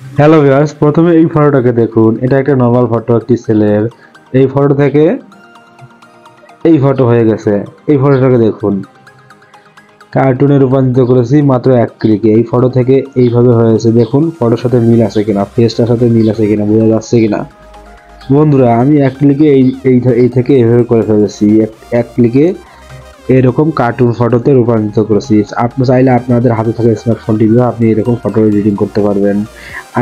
Hello viewers, প্রথমে এই ফটোটাকে দেখুন। এটা একটা নর্মাল ফটো একটি ছেলের। এই ফটো থেকে এই ফটো হয়ে গেছে। এই ফটোটাকে দেখুন, কার্টুনে রূপান্তরিত করেছি মাত্র এক ক্লিকে। এই ফটো থেকে এইভাবে হয়েছে। দেখুন ফটোর সাথে মিল আছে কিনা, ফেসটার সাথে মিল আছে কিনা, বোঝা যাচ্ছে কিনা। বন্ধুরা, আমি এক ক্লিকে এই থেকে এইভাবে করে ফেলেছি। এক ক্লিকে এরকম কার্টুন ফটোতে রূপান্তরিত করেছি। আপনি চাইলে আপনাদের হাতে থাকা স্মার্টফোনটি দিয়ে আপনি এরকম ফটো এডিটিং করতে পারবেন।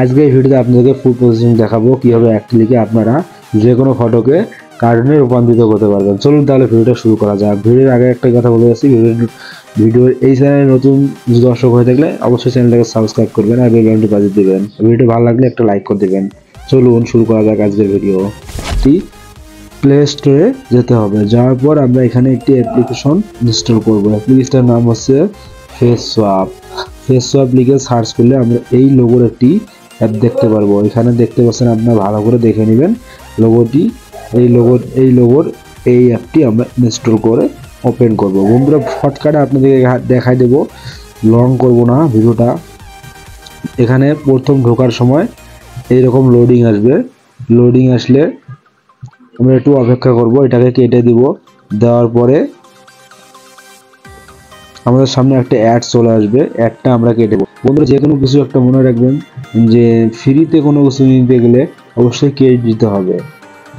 আজকে এই ভিডিওতে আপনাদেরকে ফুল প্রসেসিং দেখাবো কিভাবে এক ক্লিকে আপনারা যে কোনো ফটোকে কার্টুনে রূপান্তরিত করতে পারবেন। চলুন তাহলে ভিডিওটা শুরু করা যাক। ভিডিওর আগে একটা কথা বলে যাচ্ছি, ভিডিওর এই চ্যানেলে নতুন দর্শক হয়ে থাকলে অবশ্যই চ্যানেলটাকে সাবস্ক্রাইব করবেন আর বেল বাটনটি বাজিয়ে দিবেন। ভিডিওটি ভালো লাগলে একটা লাইক করে দিবেন। চলুন শুরু করা যাক আজকের ভিডিওটি। প্লে স্টোরে যেতে হবে। যাওয়ার পর আমরা এখানে একটি অ্যাপ্লিকেশন ইনস্টল করব। অ্যাপ্লিকেশনটার নাম হচ্ছে ফেস সোয়াপ। ফেস সোয়াপ লিখে সার্চ করলে আমরা এই লোগোর একটি অ্যাপ দেখতে পারবো। এখানে দেখতে পাচ্ছেন, আপনারা ভালো করে দেখে নেবেন লোগোটি। এই লোগোর এই অ্যাপটি আমরা ইনস্টল করে ওপেন করব। বন্ধুরা, শর্টকাটে আপনাদেরকে দেখাই দেবো, লং করব না ভিডিওটা। এখানে প্রথম ঢোকার সময় এইরকম লোডিং আসবে। লোডিং আসলে আমরা একটু অপেক্ষা করব, এটাকে কেটে দিব। দেওয়ার পরে আমাদের সামনে একটা অ্যাড চলে আসবে, অ্যাডটা আমরা কেটে দেবো। বন্ধুরা, যে কোনো কিছু একটা মনে রাখবেন যে ফ্রিতে কোনো কিছু নিতে গেলে অবশ্যই ক্রেডিট দিতে হবে।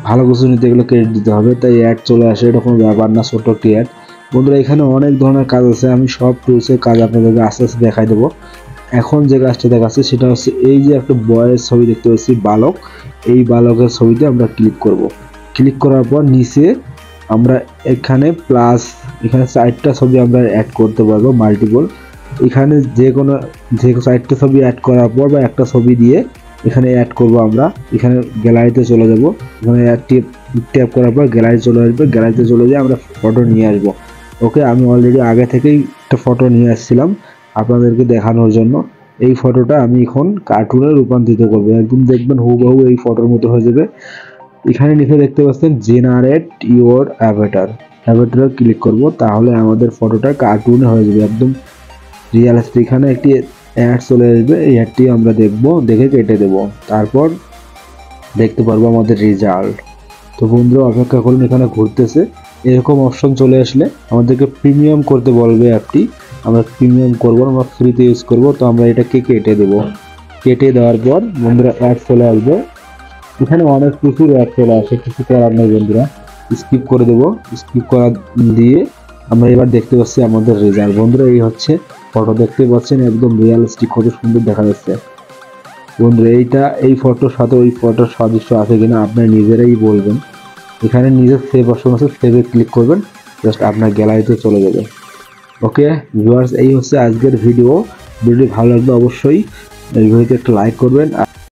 ভালো কিছু নিতে গেলে ক্রেডিট দিতে হবে। তাই অ্যাড চলে আসে, এটা কোনো ব্যাপার না, ছোট্ট একটি অ্যাড। বন্ধুরা, এখানে অনেক ধরনের কাজ আছে। আমি সব টুলসের কাজ আপনাদেরকে আস্তে আস্তে দেখাই দেবো। এখন যে কাজটা দেখাচ্ছে সেটা হচ্ছে এই যে একটা বয়ের ছবি দেখতে পাচ্ছি, বালক। এই বালকের ছবিতে আমরা ক্লিক করব। ক্লিক করার পর নিচে আমরা এখানে প্লাস, এখানে 4টা ছবি আমরা অ্যাড করতে পারবো, মাল্টিপল। এখানে যে কোনো 4টা ছবি অ্যাড করার পর বা একটা ছবি দিয়ে এখানে অ্যাড করব আমরা। এখানে গ্যালারিতে চলে যাব। এখানে ট্যাপ করার পর গ্যালারি চলে আসবে। গ্যালারিতে চলে যেয়ে আমরা ফটো নিয়ে আসব। ওকে, আমি অলরেডি আগে থেকেই একটা ফটো নিয়ে আসছিলাম আপনাদেরকে দেখানোর জন্য। এই ফটোটা আমি এখন কার্টুনে রূপান্তরিত করবো। একদম দেখবেন হুবহু এই ফটোর মতো হয়ে যাবে। এখানে নিচে দেখতে পাচ্ছেন জেনারেট ইওর অ্যাভাটার। অ্যাভাটারে ক্লিক করব, তাহলে আমাদের ফটোটা কার্টুনে হয়ে যাবে, একদম রিয়েলিস্টিক। এখানে একটি অ্যাড চলে আসবে, এই অ্যাডটি আমরা দেখব, দেখে কেটে দেব। তারপর দেখতে পারবো আমাদের রেজাল্ট। তো বন্ধুরা, অপেক্ষা করুন, এখানে ঘুরতেছে। এরকম অপশন চলে আসলে আমাদেরকে প্রিমিয়াম করতে বলবে অ্যাপটি। আমরা প্রিমিয়াম করব না, আমরা ফ্রিতে ইউজ করব। তো আমরা এটাকে কেটে দেব। কেটে দেওয়ার পর বন্ধুরা অ্যাড চলে আসবে। এখানে অনেক প্রচুর অ্যাড চলে আসে, কিছু করার নেই বন্ধুরা, স্কিপ করে দেব। স্কিপ করা দিয়ে আমরা এবার দেখতে পাচ্ছি আমাদের রেজাল্ট। বন্ধুরা, এই হচ্ছে ফটো, দেখতে পাচ্ছেন একদম রিয়েলিস্টিক, কত সুন্দর দেখা যাচ্ছে। বন্ধুরা, এই ফটোর সাথে ওই ফটোর সাদৃশ্য আছে কিনা আপনারা নিজেরাই বলবেন। এখানে নিজের সেভ অপশন আছে, সেভে ক্লিক করবেন, জাস্ট আপনার গ্যালারিতে চলে যাবে। ওকে ভিউয়ার্স, এই হচ্ছে আজকের ভিডিওটি ভালো লাগলে অবশ্যই এই ভিডিওতে একটা লাইক করবেন।